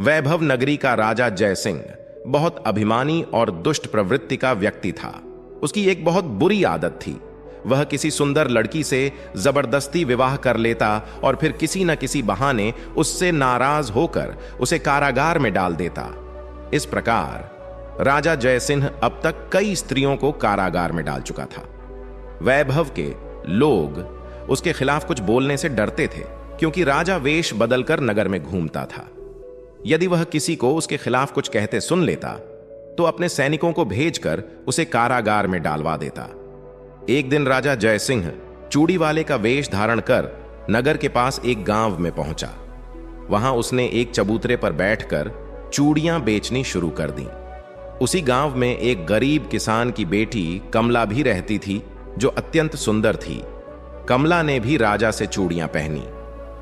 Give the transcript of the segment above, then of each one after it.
वैभव नगरी का राजा जयसिंह बहुत अभिमानी और दुष्ट प्रवृत्ति का व्यक्ति था। उसकी एक बहुत बुरी आदत थी। वह किसी सुंदर लड़की से जबरदस्ती विवाह कर लेता और फिर किसी न किसी बहाने उससे नाराज होकर उसे कारागार में डाल देता। इस प्रकार राजा जयसिंह अब तक कई स्त्रियों को कारागार में डाल चुका था। वैभव के लोग उसके खिलाफ कुछ बोलने से डरते थे, क्योंकि राजा वेश बदलकर नगर में घूमता था। यदि वह किसी को उसके खिलाफ कुछ कहते सुन लेता तो अपने सैनिकों को भेजकर उसे कारागार में डालवा देता। एक दिन राजा जयसिंह चूड़ी वाले का वेश धारण कर नगर के पास एक गांव में पहुंचा। वहां उसने एक चबूतरे पर बैठकर चूड़ियां बेचनी शुरू कर दी। उसी गांव में एक गरीब किसान की बेटी कमला भी रहती थी, जो अत्यंत सुंदर थी। कमला ने भी राजा से चूड़ियां पहनी।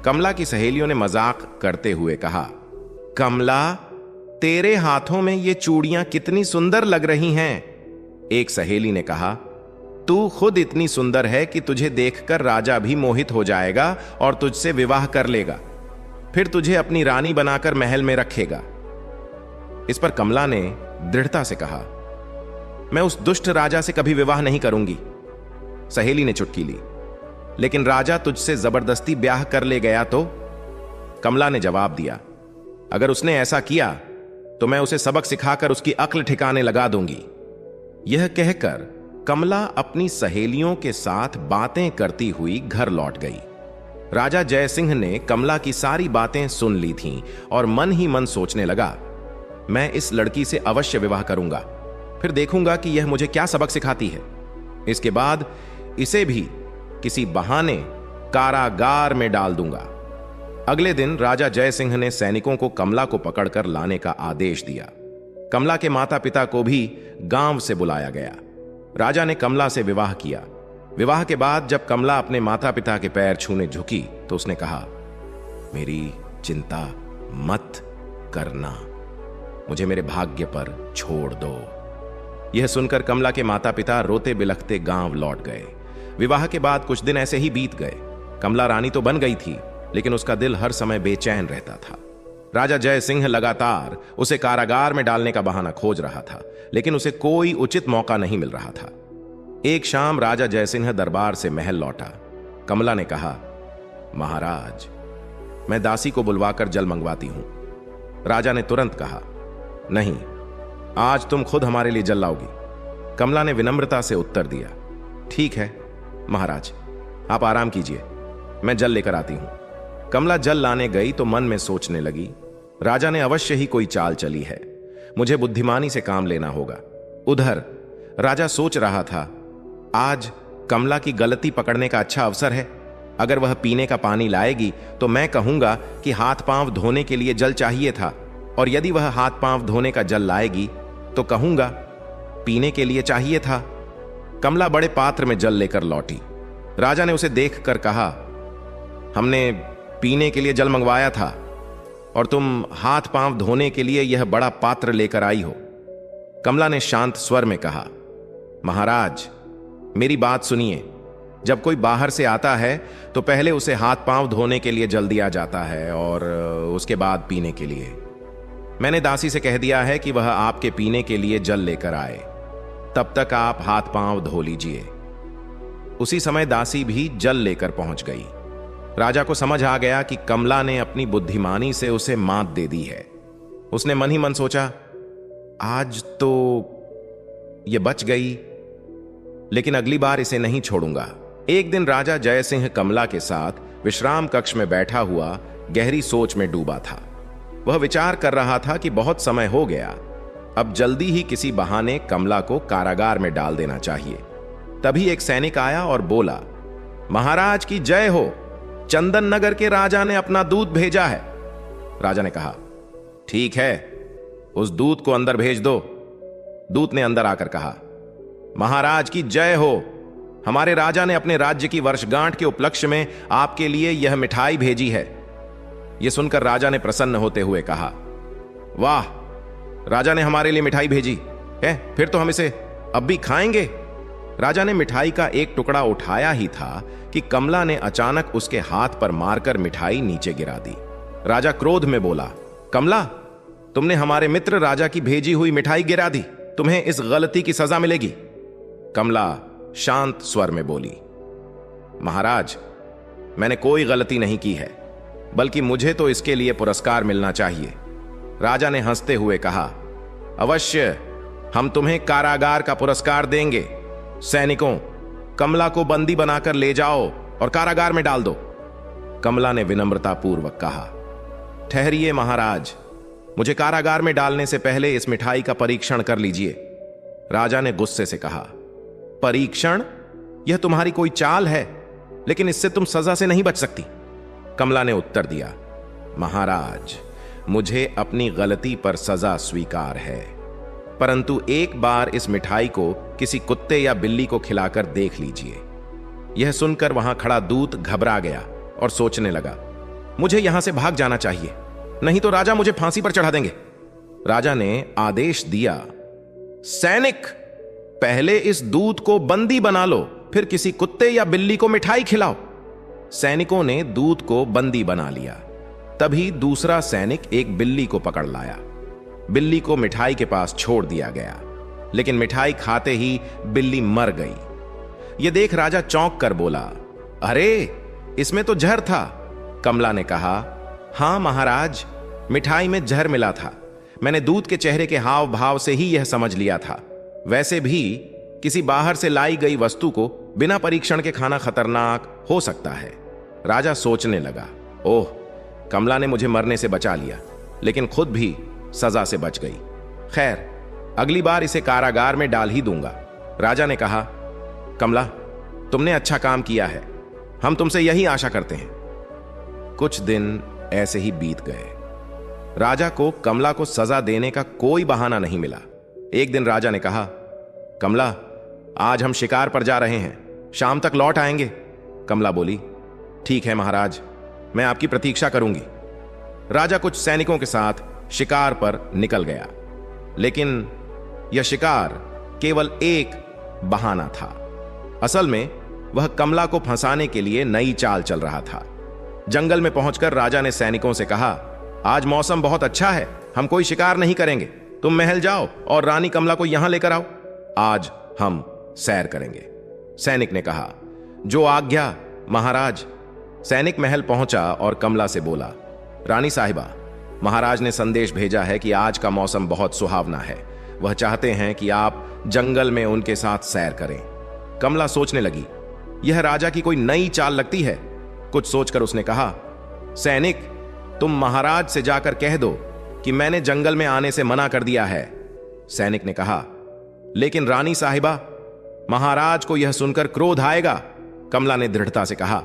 कमला की सहेलियों ने मजाक करते हुए कहा, कमला, तेरे हाथों में ये चूड़ियां कितनी सुंदर लग रही हैं। एक सहेली ने कहा, तू खुद इतनी सुंदर है कि तुझे देखकर राजा भी मोहित हो जाएगा और तुझसे विवाह कर लेगा, फिर तुझे अपनी रानी बनाकर महल में रखेगा। इस पर कमला ने दृढ़ता से कहा, मैं उस दुष्ट राजा से कभी विवाह नहीं करूंगी। सहेली ने चुटकी ली, लेकिन राजा तुझसे जबरदस्ती ब्याह कर ले गया तो? कमला ने जवाब दिया, अगर उसने ऐसा किया तो मैं उसे सबक सिखाकर उसकी अक्ल ठिकाने लगा दूंगी। यह कहकर कमला अपनी सहेलियों के साथ बातें करती हुई घर लौट गई। राजा जयसिंह ने कमला की सारी बातें सुन ली थीं और मन ही मन सोचने लगा, मैं इस लड़की से अवश्य विवाह करूंगा, फिर देखूंगा कि यह मुझे क्या सबक सिखाती है। इसके बाद इसे भी किसी बहाने कारागार में डाल दूंगा। अगले दिन राजा जयसिंह ने सैनिकों को कमला को पकड़कर लाने का आदेश दिया। कमला के माता पिता को भी गांव से बुलाया गया। राजा ने कमला से विवाह किया। विवाह के बाद जब कमला अपने माता पिता के पैर छूने झुकी तो उसने कहा, मेरी चिंता मत करना, मुझे मेरे भाग्य पर छोड़ दो। यह सुनकर कमला के माता पिता रोते बिलखते गांव लौट गए। विवाह के बाद कुछ दिन ऐसे ही बीत गए। कमला रानी तो बन गई थी, लेकिन उसका दिल हर समय बेचैन रहता था। राजा जयसिंह लगातार उसे कारागार में डालने का बहाना खोज रहा था, लेकिन उसे कोई उचित मौका नहीं मिल रहा था। एक शाम राजा जयसिंह दरबार से महल लौटा। कमला ने कहा, महाराज, मैं दासी को बुलवाकर जल मंगवाती हूं। राजा ने तुरंत कहा, नहीं, आज तुम खुद हमारे लिए जल लाओगी। कमला ने विनम्रता से उत्तर दिया, ठीक है महाराज, आप आराम कीजिए, मैं जल लेकर आती हूं। कमला जल लाने गई तो मन में सोचने लगी, राजा ने अवश्य ही कोई चाल चली है, मुझे बुद्धिमानी से काम लेना होगा। उधर राजा सोच रहा था, आज कमला की गलती पकड़ने का अच्छा अवसर है। अगर वह पीने का पानी लाएगी तो मैं कहूंगा कि हाथ पांव धोने के लिए जल चाहिए था, और यदि वह हाथ पांव धोने का जल लाएगी तो कहूंगा पीने के लिए चाहिए था। कमला बड़े पात्र में जल लेकर लौटी। राजा ने उसे देखकर कहा, हमने पीने के लिए जल मंगवाया था और तुम हाथ पांव धोने के लिए यह बड़ा पात्र लेकर आई हो। कमला ने शांत स्वर में कहा, महाराज, मेरी बात सुनिए। जब कोई बाहर से आता है तो पहले उसे हाथ पांव धोने के लिए जल दिया जाता है और उसके बाद पीने के लिए। मैंने दासी से कह दिया है कि वह आपके पीने के लिए जल लेकर आए, तब तक आप हाथ पांव धो लीजिए। उसी समय दासी भी जल लेकर पहुंच गई। राजा को समझ आ गया कि कमला ने अपनी बुद्धिमानी से उसे मात दे दी है। उसने मन ही मन सोचा, आज तो ये बच गई, लेकिन अगली बार इसे नहीं छोड़ूंगा। एक दिन राजा जयसिंह कमला के साथ विश्राम कक्ष में बैठा हुआ गहरी सोच में डूबा था। वह विचार कर रहा था कि बहुत समय हो गया, अब जल्दी ही किसी बहाने कमला को कारागार में डाल देना चाहिए। तभी एक सैनिक आया और बोला, महाराज की जय हो, चंदन नगर के राजा ने अपना दूत भेजा है। राजा ने कहा, ठीक है, उस दूत को अंदर भेज दो। दूत ने अंदर आकर कहा, महाराज की जय हो, हमारे राजा ने अपने राज्य की वर्षगांठ के उपलक्ष्य में आपके लिए यह मिठाई भेजी है। यह सुनकर राजा ने प्रसन्न होते हुए कहा, वाह, राजा ने हमारे लिए मिठाई भेजी है, फिर तो हम इसे अब भी खाएंगे। राजा ने मिठाई का एक टुकड़ा उठाया ही था कि कमला ने अचानक उसके हाथ पर मारकर मिठाई नीचे गिरा दी। राजा क्रोध में बोला, कमला, तुमने हमारे मित्र राजा की भेजी हुई मिठाई गिरा दी, तुम्हें इस गलती की सजा मिलेगी। कमला शांत स्वर में बोली, महाराज, मैंने कोई गलती नहीं की है, बल्कि मुझे तो इसके लिए पुरस्कार मिलना चाहिए। राजा ने हंसते हुए कहा, अवश्य, हम तुम्हें कारागार का पुरस्कार देंगे। सैनिकों, कमला को बंदी बनाकर ले जाओ और कारागार में डाल दो। कमला ने विनम्रतापूर्वक कहा, ठहरिए महाराज, मुझे कारागार में डालने से पहले इस मिठाई का परीक्षण कर लीजिए। राजा ने गुस्से से कहा, परीक्षण? यह तुम्हारी कोई चाल है, लेकिन इससे तुम सजा से नहीं बच सकती। कमला ने उत्तर दिया, महाराज, मुझे अपनी गलती पर सजा स्वीकार है, परंतु एक बार इस मिठाई को किसी कुत्ते या बिल्ली को खिलाकर देख लीजिए। यह सुनकर वहां खड़ा दूत घबरा गया और सोचने लगा, मुझे यहां से भाग जाना चाहिए, नहीं तो राजा मुझे फांसी पर चढ़ा देंगे। राजा ने आदेश दिया, सैनिक, पहले इस दूत को बंदी बना लो, फिर किसी कुत्ते या बिल्ली को मिठाई खिलाओ। सैनिकों ने दूत को बंदी बना लिया। तभी दूसरा सैनिक एक बिल्ली को पकड़ लाया। बिल्ली को मिठाई के पास छोड़ दिया गया, लेकिन मिठाई खाते ही बिल्ली मर गई। यह देख राजा चौंक कर बोला, अरे, इसमें तो जहर था। कमला ने कहा, हां महाराज, मिठाई में जहर मिला था। मैंने दूत के चेहरे के हाव भाव से ही यह समझ लिया था। वैसे भी किसी बाहर से लाई गई वस्तु को बिना परीक्षण के खाना खतरनाक हो सकता है। राजा सोचने लगा, ओह, कमला ने मुझे मरने से बचा लिया, लेकिन खुद भी सजा से बच गई। खैर, अगली बार इसे कारागार में डाल ही दूंगा। राजा ने कहा, कमला, तुमने अच्छा काम किया है, हम तुमसे यही आशा करते हैं। कुछ दिन ऐसे ही बीत गए। राजा को कमला को सजा देने का कोई बहाना नहीं मिला। एक दिन राजा ने कहा, कमला, आज हम शिकार पर जा रहे हैं, शाम तक लौट आएंगे। कमला बोली, ठीक है महाराज, मैं आपकी प्रतीक्षा करूंगी। राजा कुछ सैनिकों के साथ शिकार पर निकल गया, लेकिन यह शिकार केवल एक बहाना था। असल में वह कमला को फंसाने के लिए नई चाल चल रहा था। जंगल में पहुंचकर राजा ने सैनिकों से कहा, आज मौसम बहुत अच्छा है, हम कोई शिकार नहीं करेंगे, तुम महल जाओ और रानी कमला को यहां लेकर आओ, आज हम सैर करेंगे। सैनिक ने कहा, जो आज्ञा महाराज। सैनिक महल पहुंचा और कमला से बोला, रानी साहिबा, महाराज ने संदेश भेजा है कि आज का मौसम बहुत सुहावना है, वह चाहते हैं कि आप जंगल में उनके साथ सैर करें। कमला सोचने लगी, यह राजा की कोई नई चाल लगती है। कुछ सोचकर उसने कहा, सैनिक, तुम महाराज से जाकर कह दो कि मैंने जंगल में आने से मना कर दिया है। सैनिक ने कहा, लेकिन रानी साहिबा, महाराज को यह सुनकर क्रोध आएगा। कमला ने दृढ़ता से कहा,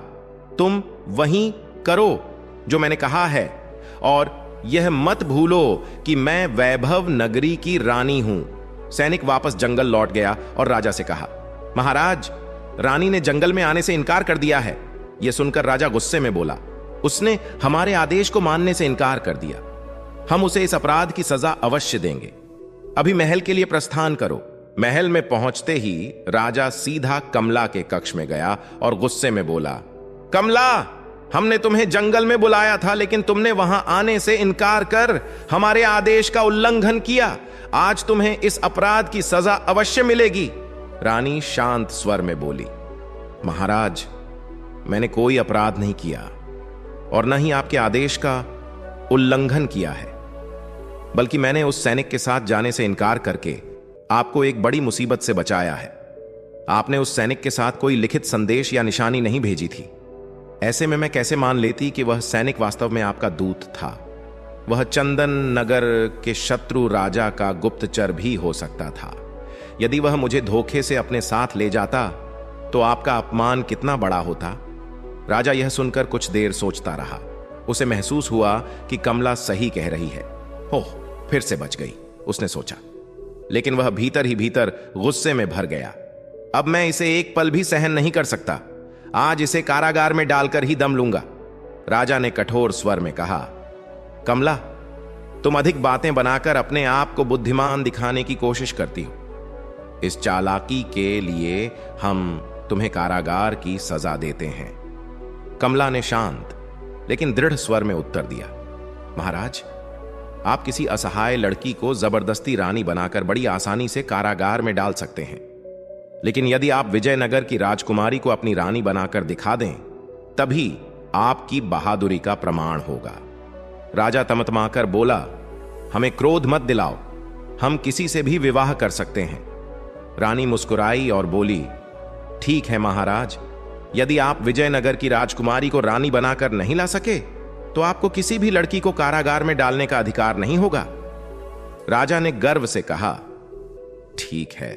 तुम वहीं करो जो मैंने कहा है, और यह मत भूलो कि मैं वैभव नगरी की रानी हूं। सैनिक वापस जंगल लौट गया और राजा से कहा, महाराज, रानी ने जंगल में आने से इनकार कर दिया है। यह सुनकर राजा गुस्से में बोला, उसने हमारे आदेश को मानने से इनकार कर दिया, हम उसे इस अपराध की सजा अवश्य देंगे। अभी महल के लिए प्रस्थान करो। महल में पहुंचते ही राजा सीधा कमला के कक्ष में गया और गुस्से में बोला, कमला, हमने तुम्हें जंगल में बुलाया था, लेकिन तुमने वहां आने से इनकार कर हमारे आदेश का उल्लंघन किया। आज तुम्हें इस अपराध की सजा अवश्य मिलेगी। रानी शांत स्वर में बोली, महाराज, मैंने कोई अपराध नहीं किया और न ही आपके आदेश का उल्लंघन किया है, बल्कि मैंने उस सैनिक के साथ जाने से इनकार करके आपको एक बड़ी मुसीबत से बचाया है। आपने उस सैनिक के साथ कोई लिखित संदेश या निशानी नहीं भेजी थी। ऐसे में मैं कैसे मान लेती कि वह सैनिक वास्तव में आपका दूत था? वह चंदन नगर के शत्रु राजा का गुप्तचर भी हो सकता था। यदि वह मुझे धोखे से अपने साथ ले जाता तो आपका अपमान कितना बड़ा होता। राजा यह सुनकर कुछ देर सोचता रहा। उसे महसूस हुआ कि कमला सही कह रही है। ओह, फिर से बच गई, उसने सोचा। लेकिन वह भीतर ही भीतर गुस्से में भर गया। अब मैं इसे एक पल भी सहन नहीं कर सकता। आज इसे कारागार में डालकर ही दम लूंगा। राजा ने कठोर स्वर में कहा, कमला, तुम अधिक बातें बनाकर अपने आप को बुद्धिमान दिखाने की कोशिश करती हो। इस चालाकी के लिए हम तुम्हें कारागार की सजा देते हैं। कमला ने शांत लेकिन दृढ़ स्वर में उत्तर दिया, महाराज, आप किसी असहाय लड़की को जबरदस्ती रानी बनाकर बड़ी आसानी से कारागार में डाल सकते हैं, लेकिन यदि आप विजयनगर की राजकुमारी को अपनी रानी बनाकर दिखा दें, तभी आपकी बहादुरी का प्रमाण होगा। राजा तमतमाकर बोला, हमें क्रोध मत दिलाओ, हम किसी से भी विवाह कर सकते हैं। रानी मुस्कुराई और बोली, ठीक है महाराज, यदि आप विजयनगर की राजकुमारी को रानी बनाकर नहीं ला सके तो आपको किसी भी लड़की को कारागार में डालने का अधिकार नहीं होगा। राजा ने गर्व से कहा, ठीक है,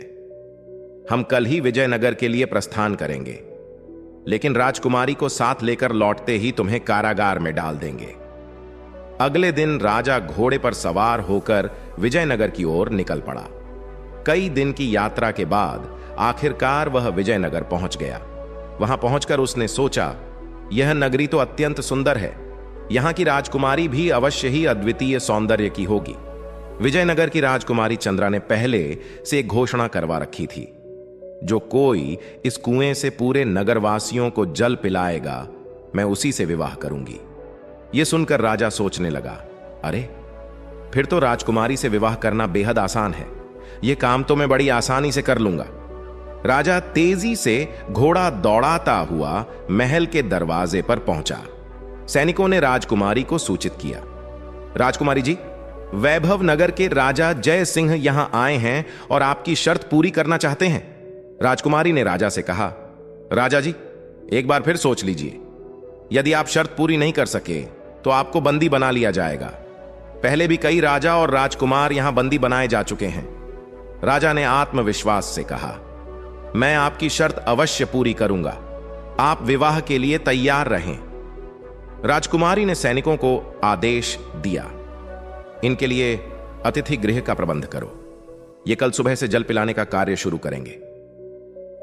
हम कल ही विजयनगर के लिए प्रस्थान करेंगे, लेकिन राजकुमारी को साथ लेकर लौटते ही तुम्हें कारागार में डाल देंगे। अगले दिन राजा घोड़े पर सवार होकर विजयनगर की ओर निकल पड़ा। कई दिन की यात्रा के बाद आखिरकार वह विजयनगर पहुंच गया। वहां पहुंचकर उसने सोचा, यह नगरी तो अत्यंत सुंदर है, यहां की राजकुमारी भी अवश्य ही अद्वितीय सौंदर्य की होगी। विजयनगर की राजकुमारी चंद्रा ने पहले से एक घोषणा करवा रखी थी, जो कोई इस कुएं से पूरे नगरवासियों को जल पिलाएगा, मैं उसी से विवाह करूंगी। यह सुनकर राजा सोचने लगा, अरे फिर तो राजकुमारी से विवाह करना बेहद आसान है, यह काम तो मैं बड़ी आसानी से कर लूंगा। राजा तेजी से घोड़ा दौड़ाता हुआ महल के दरवाजे पर पहुंचा। सैनिकों ने राजकुमारी को सूचित किया, राजकुमारी जी, वैभव नगर के राजा जय सिंह यहां आए हैं और आपकी शर्त पूरी करना चाहते हैं। राजकुमारी ने राजा से कहा, राजा जी, एक बार फिर सोच लीजिए, यदि आप शर्त पूरी नहीं कर सके तो आपको बंदी बना लिया जाएगा। पहले भी कई राजा और राजकुमार यहां बंदी बनाए जा चुके हैं। राजा ने आत्मविश्वास से कहा, मैं आपकी शर्त अवश्य पूरी करूंगा, आप विवाह के लिए तैयार रहें। राजकुमारी ने सैनिकों को आदेश दिया, इनके लिए अतिथि गृह का प्रबंध करो, ये कल सुबह से जल पिलाने का कार्य शुरू करेंगे।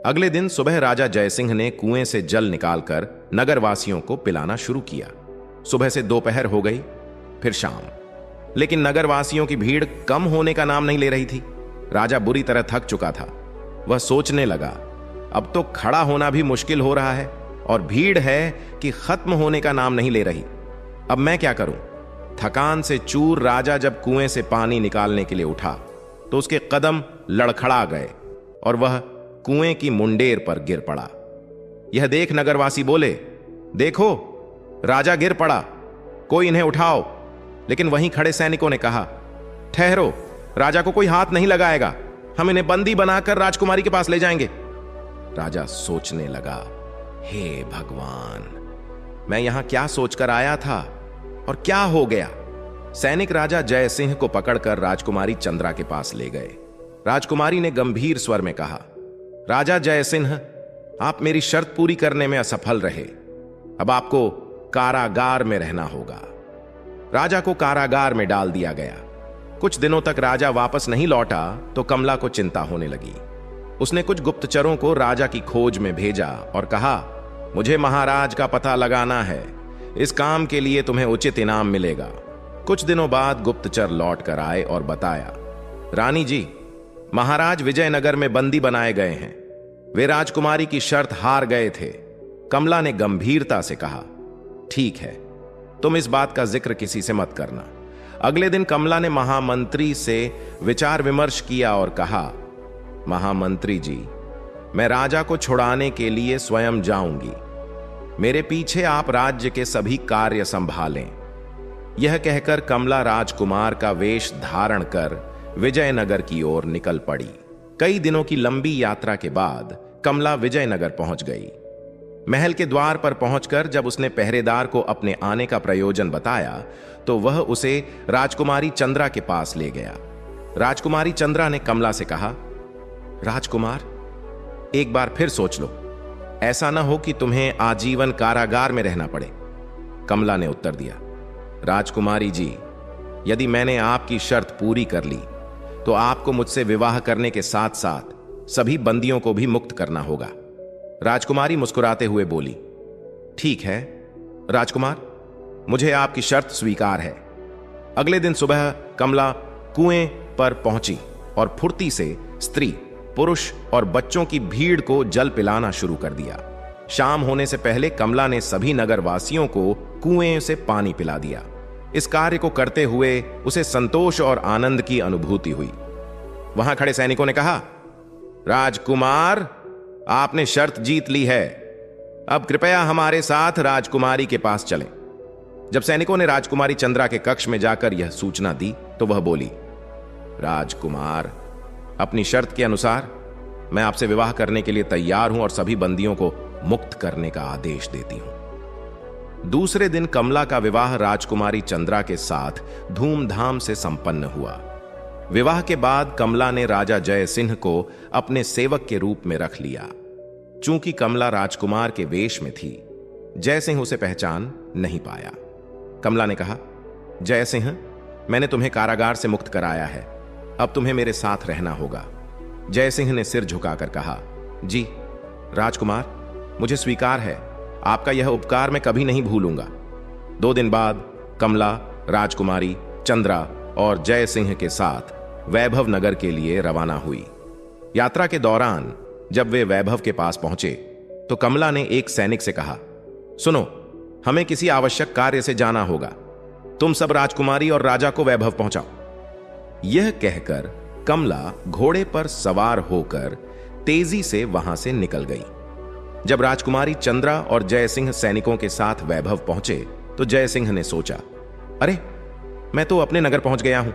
अगले दिन सुबह राजा जयसिंह ने कुएं से जल निकालकर नगरवासियों को पिलाना शुरू किया। सुबह से दोपहर हो गई, फिर शाम, लेकिन नगरवासियों की भीड़ कम होने का नाम नहीं ले रही थी। राजा बुरी तरह थक चुका था। वह सोचने लगा, अब तो खड़ा होना भी मुश्किल हो रहा है और भीड़ है कि खत्म होने का नाम नहीं ले रही। अब मैं क्या करूं? थकान से चूर राजा जब कुएं से पानी निकालने के लिए उठा तो उसके कदम लड़खड़ा गए और वह कुएं की मुंडेर पर गिर पड़ा। यह देख नगरवासी बोले, देखो, राजा गिर पड़ा, कोई इन्हें उठाओ। लेकिन वहीं खड़े सैनिकों ने कहा, ठहरो, राजा को कोई हाथ नहीं लगाएगा, हम इन्हें बंदी बनाकर राजकुमारी के पास ले जाएंगे। राजा सोचने लगा, हे भगवान, मैं यहां क्या सोचकर आया था और क्या हो गया? सैनिक राजा जयसिंह को पकड़कर राजकुमारी चंद्रा के पास ले गए। राजकुमारी ने गंभीर स्वर में कहा, राजा जयसिंह, आप मेरी शर्त पूरी करने में असफल रहे, अब आपको कारागार में रहना होगा। राजा को कारागार में डाल दिया गया। कुछ दिनों तक राजा वापस नहीं लौटा तो कमला को चिंता होने लगी। उसने कुछ गुप्तचरों को राजा की खोज में भेजा और कहा, मुझे महाराज का पता लगाना है, इस काम के लिए तुम्हें उचित इनाम मिलेगा। कुछ दिनों बाद गुप्तचर लौट कर आए और बताया, रानी जी, महाराज विजयनगर में बंदी बनाए गए हैं, वे राजकुमारी की शर्त हार गए थे। कमला ने गंभीरता से कहा, ठीक है, तुम इस बात का जिक्र किसी से मत करना। अगले दिन कमला ने महामंत्री से विचार विमर्श किया और कहा, महामंत्री जी, मैं राजा को छुड़ाने के लिए स्वयं जाऊंगी, मेरे पीछे आप राज्य के सभी कार्य संभालें। यह कहकर कमला राजकुमार का वेश धारण कर विजयनगर की ओर निकल पड़ी। कई दिनों की लंबी यात्रा के बाद कमला विजयनगर पहुंच गई। महल के द्वार पर पहुंचकर जब उसने पहरेदार को अपने आने का प्रयोजन बताया तो वह उसे राजकुमारी चंद्रा के पास ले गया। राजकुमारी चंद्रा ने कमला से कहा, राजकुमार, एक बार फिर सोच लो, ऐसा ना हो कि तुम्हें आजीवन कारागार में रहना पड़े। कमला ने उत्तर दिया, राजकुमारी जी, यदि मैंने आपकी शर्त पूरी कर ली तो आपको मुझसे विवाह करने के साथ साथ सभी बंदियों को भी मुक्त करना होगा। राजकुमारी मुस्कुराते हुए बोली, ठीक है राजकुमार, मुझे आपकी शर्त स्वीकार है। अगले दिन सुबह कमला कुएं पर पहुंची और फुर्ती से स्त्री, पुरुष और बच्चों की भीड़ को जल पिलाना शुरू कर दिया। शाम होने से पहले कमला ने सभी नगरवासियों को कुएं से पानी पिला दिया। इस कार्य को करते हुए उसे संतोष और आनंद की अनुभूति हुई। वहां खड़े सैनिकों ने कहा, राजकुमार, आपने शर्त जीत ली है। अब कृपया हमारे साथ राजकुमारी के पास चलें। जब सैनिकों ने राजकुमारी चंद्रा के कक्ष में जाकर यह सूचना दी तो वह बोली, राजकुमार, अपनी शर्त के अनुसार मैं आपसे विवाह करने के लिए तैयार हूं और सभी बंदियों को मुक्त करने का आदेश देती हूं। दूसरे दिन कमला का विवाह राजकुमारी चंद्रा के साथ धूमधाम से संपन्न हुआ। विवाह के बाद कमला ने राजा जय सिंह को अपने सेवक के रूप में रख लिया। चूंकि कमला राजकुमार के वेश में थी, जय सिंह उसे पहचान नहीं पाया। कमला ने कहा, जय सिंह, मैंने तुम्हें कारागार से मुक्त कराया है, अब तुम्हें मेरे साथ रहना होगा। जय सिंह ने सिर झुकाकर कहा, जी राजकुमार, मुझे स्वीकार है, आपका यह उपकार मैं कभी नहीं भूलूंगा। 2 दिन बाद कमला राजकुमारी चंद्रा और जय सिंह के साथ वैभव नगर के लिए रवाना हुई। यात्रा के दौरान जब वे वैभव के पास पहुंचे तो कमला ने एक सैनिक से कहा, सुनो, हमें किसी आवश्यक कार्य से जाना होगा, तुम सब राजकुमारी और राजा को वैभव पहुंचाओ। यह कहकर कमला घोड़े पर सवार होकर तेजी से वहां से निकल गई। जब राजकुमारी चंद्रा और जय सिंह सैनिकों के साथ वैभव पहुंचे तो जय सिंह ने सोचा, अरे, मैं तो अपने नगर पहुंच गया हूं,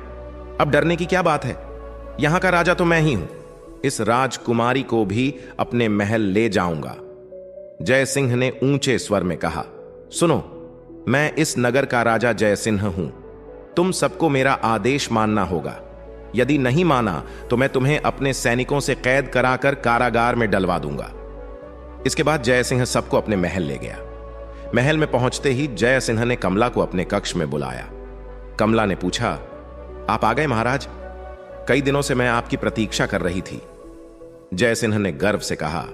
अब डरने की क्या बात है, यहां का राजा तो मैं ही हूं, इस राजकुमारी को भी अपने महल ले जाऊंगा। जय सिंह ने ऊंचे स्वर में कहा, सुनो, मैं इस नगर का राजा जय सिंह हूं, तुम सबको मेरा आदेश मानना होगा। यदि नहीं माना तो मैं तुम्हें अपने सैनिकों से कैद कराकर कारागार में डलवा दूंगा। इसके बाद जय सिंह सबको अपने महल ले गया। महल में पहुंचते ही जय सिंह ने कमला को अपने कक्ष में बुलाया। कमला ने पूछा, आप आ गए महाराज, कई दिनों से मैं आपकी प्रतीक्षा कर रही थी। जय सिंह ने गर्व से कहा,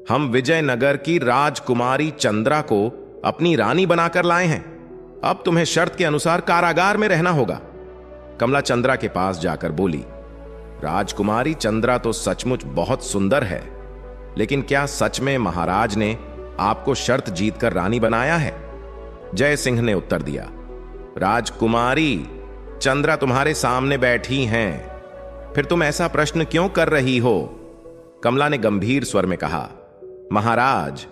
हम विजयनगर की राजकुमारी चंद्रा को अपनी रानी बनाकर लाए हैं, अब तुम्हें शर्त के अनुसार कारागार में रहना होगा। कमला चंद्रा के पास जाकर बोली, राजकुमारी चंद्रा तो सचमुच बहुत सुंदर है, लेकिन क्या सच में महाराज ने आपको शर्त जीतकर रानी बनाया है? जय सिंह ने उत्तर दिया, राजकुमारी चंद्रा तुम्हारे सामने बैठी हैं, फिर तुम ऐसा प्रश्न क्यों कर रही हो? कमला ने गंभीर स्वर में कहा, महाराज,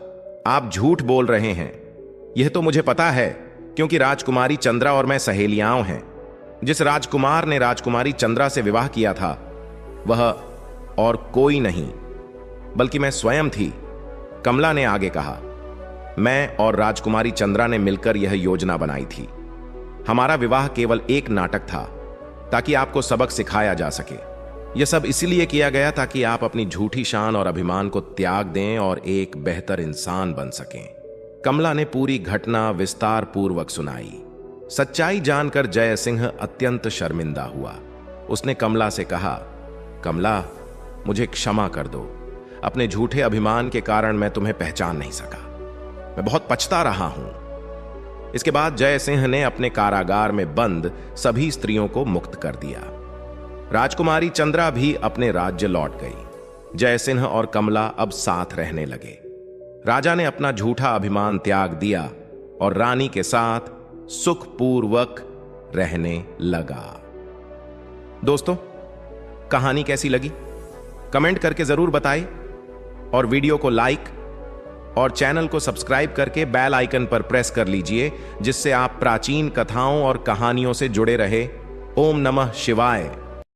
आप झूठ बोल रहे हैं। यह तो मुझे पता है, क्योंकि राजकुमारी चंद्रा और मैं सहेलियां हैं। जिस राजकुमार ने राजकुमारी चंद्रा से विवाह किया था वह और कोई नहीं बल्कि मैं स्वयं थी। कमला ने आगे कहा, मैं और राजकुमारी चंद्रा ने मिलकर यह योजना बनाई थी। हमारा विवाह केवल एक नाटक था ताकि आपको सबक सिखाया जा सके। यह सब इसलिए किया गया ताकि आप अपनी झूठी शान और अभिमान को त्याग दें और एक बेहतर इंसान बन सकें। कमला ने पूरी घटना विस्तार पूर्वक सुनाई। सच्चाई जानकर जय सिंह अत्यंत शर्मिंदा हुआ। उसने कमला से कहा, कमला, मुझे क्षमा कर दो, अपने झूठे अभिमान के कारण मैं तुम्हें पहचान नहीं सका, मैं बहुत पछता रहा हूं। इसके बाद जय सिंह ने अपने कारागार में बंद सभी स्त्रियों को मुक्त कर दिया। राजकुमारी चंद्रा भी अपने राज्य लौट गई। जय सिंह और कमला अब साथ रहने लगे। राजा ने अपना झूठा अभिमान त्याग दिया और रानी के साथ सुखपूर्वक रहने लगा। दोस्तों, कहानी कैसी लगी कमेंट करके जरूर बताएं और वीडियो को लाइक और चैनल को सब्सक्राइब करके बेल आइकन पर प्रेस कर लीजिए, जिससे आप प्राचीन कथाओं और कहानियों से जुड़े रहे। ओम नमः शिवाय।